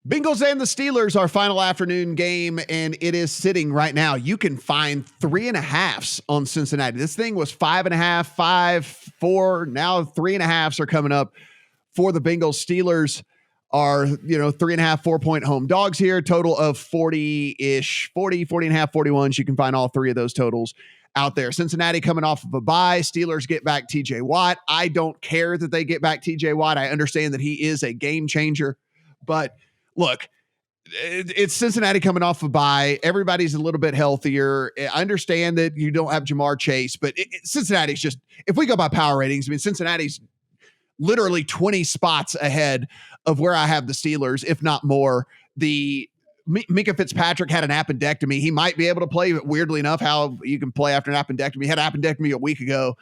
Bengals and the Steelers, our final afternoon game, and it is sitting right now. You can find 3.5s on Cincinnati. This thing was 5.5, 5, 4. Now 3.5s are coming up for the Bengals. Steelers are, 3.5, 4-point home dogs here. Total of 40-ish, 40.5, 41s. You can find all three of those totals out there. Cincinnati coming off of a bye. Steelers get back TJ Watt. I don't care that they get back TJ Watt. I understand that he is a game changer, but look, it's Cincinnati coming off a bye. Everybody's a little bit healthier. I understand that you don't have Jamar Chase, but Cincinnati's just, if we go by power ratings, Cincinnati's literally 20 spots ahead of where I have the Steelers, if not more. The Minka Fitzpatrick had an appendectomy. He might be able to play, but weirdly enough, how you can play after an appendectomy. He had an appendectomy a week ago.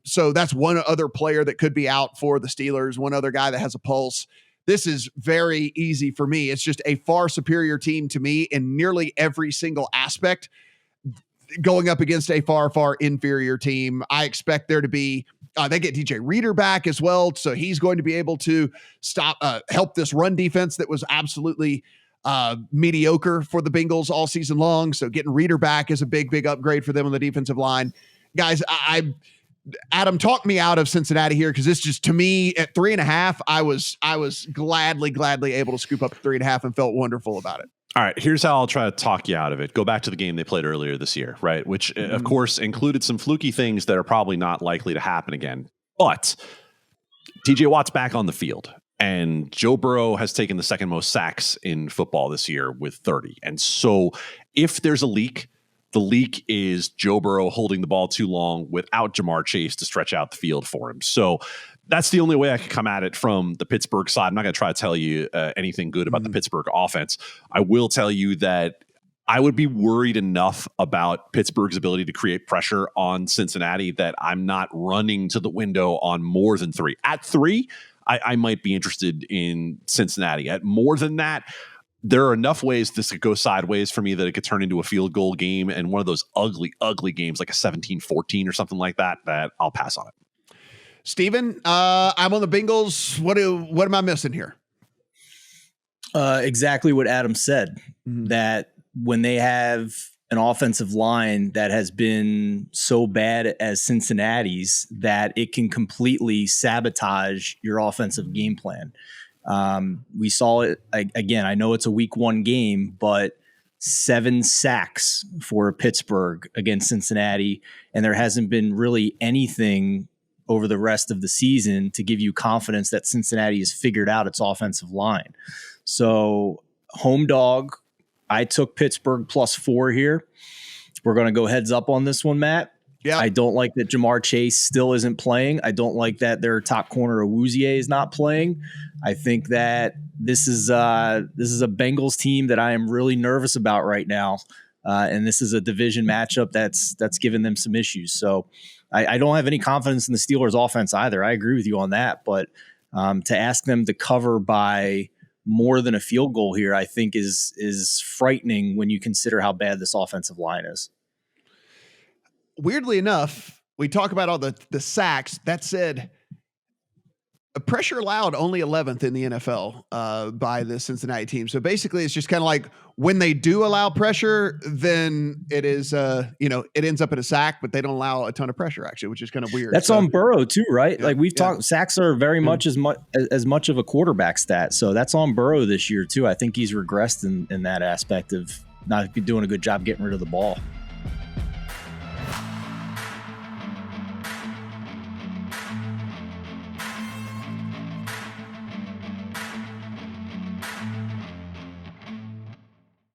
So that's one other player that could be out for the Steelers, one other guy that has a pulse. This is very easy for me. It's just a far superior team to me in nearly every single aspect, going up against a far, far inferior team. I expect there to be, they get DJ Reader back as well. So he's going to be able to help this run defense that was absolutely mediocre for the Bengals all season long. So getting Reader back is a big, big upgrade for them on the defensive line. Guys, Adam, talk me out of Cincinnati here, because this just, to me, at 3.5, I was gladly able to scoop up 3.5 and felt wonderful about it. All right, here's how I'll try to talk you out of it. Go back to the game they played earlier this year, right? Which, of course, included some fluky things that are probably not likely to happen again. But TJ Watt's back on the field, and Joe Burrow has taken the second most sacks in football this year with 30. And so if there's a leak, the leak is Joe Burrow holding the ball too long without Jamar Chase to stretch out the field for him. So that's the only way I could come at it from the Pittsburgh side. I'm not going to try to tell you anything good about the Pittsburgh offense. I will tell you that I would be worried enough about Pittsburgh's ability to create pressure on Cincinnati that I'm not running to the window on more than 3. At 3, I might be interested in Cincinnati. At more than that, there are enough ways this could go sideways for me that it could turn into a field goal game and one of those ugly games like a 17-14 or something like that I'll pass on it. Steven, I'm on the Bengals. What am I missing here? Exactly what Adam said, that when they have an offensive line that has been so bad as Cincinnati's, that it can completely sabotage your offensive game plan. We saw it again. I know it's a week 1 game, but 7 sacks for Pittsburgh against Cincinnati. And there hasn't been really anything over the rest of the season to give you confidence that Cincinnati has figured out its offensive line. So home dog, I took Pittsburgh +4 here. We're going to go heads up on this one, Matt. Yeah. I don't like that Jamar Chase still isn't playing. I don't like that their top corner Awuzie is not playing. I think that this is a Bengals team that I am really nervous about right now. And this is a division matchup that's given them some issues. So I don't have any confidence in the Steelers offense either. I agree with you on that. But to ask them to cover by more than a field goal here, I think is frightening when you consider how bad this offensive line is. Weirdly enough, we talk about all the sacks. That said, pressure allowed only 11th in the NFL by the Cincinnati team. So basically, it's just kind of like when they do allow pressure, then it is, it ends up in a sack, but they don't allow a ton of pressure actually, which is kind of weird. That's on Burrow too, right? Yeah, like we've talked, sacks are very much as much of a quarterback stat. So that's on Burrow this year too. I think he's regressed in that aspect of not doing a good job getting rid of the ball.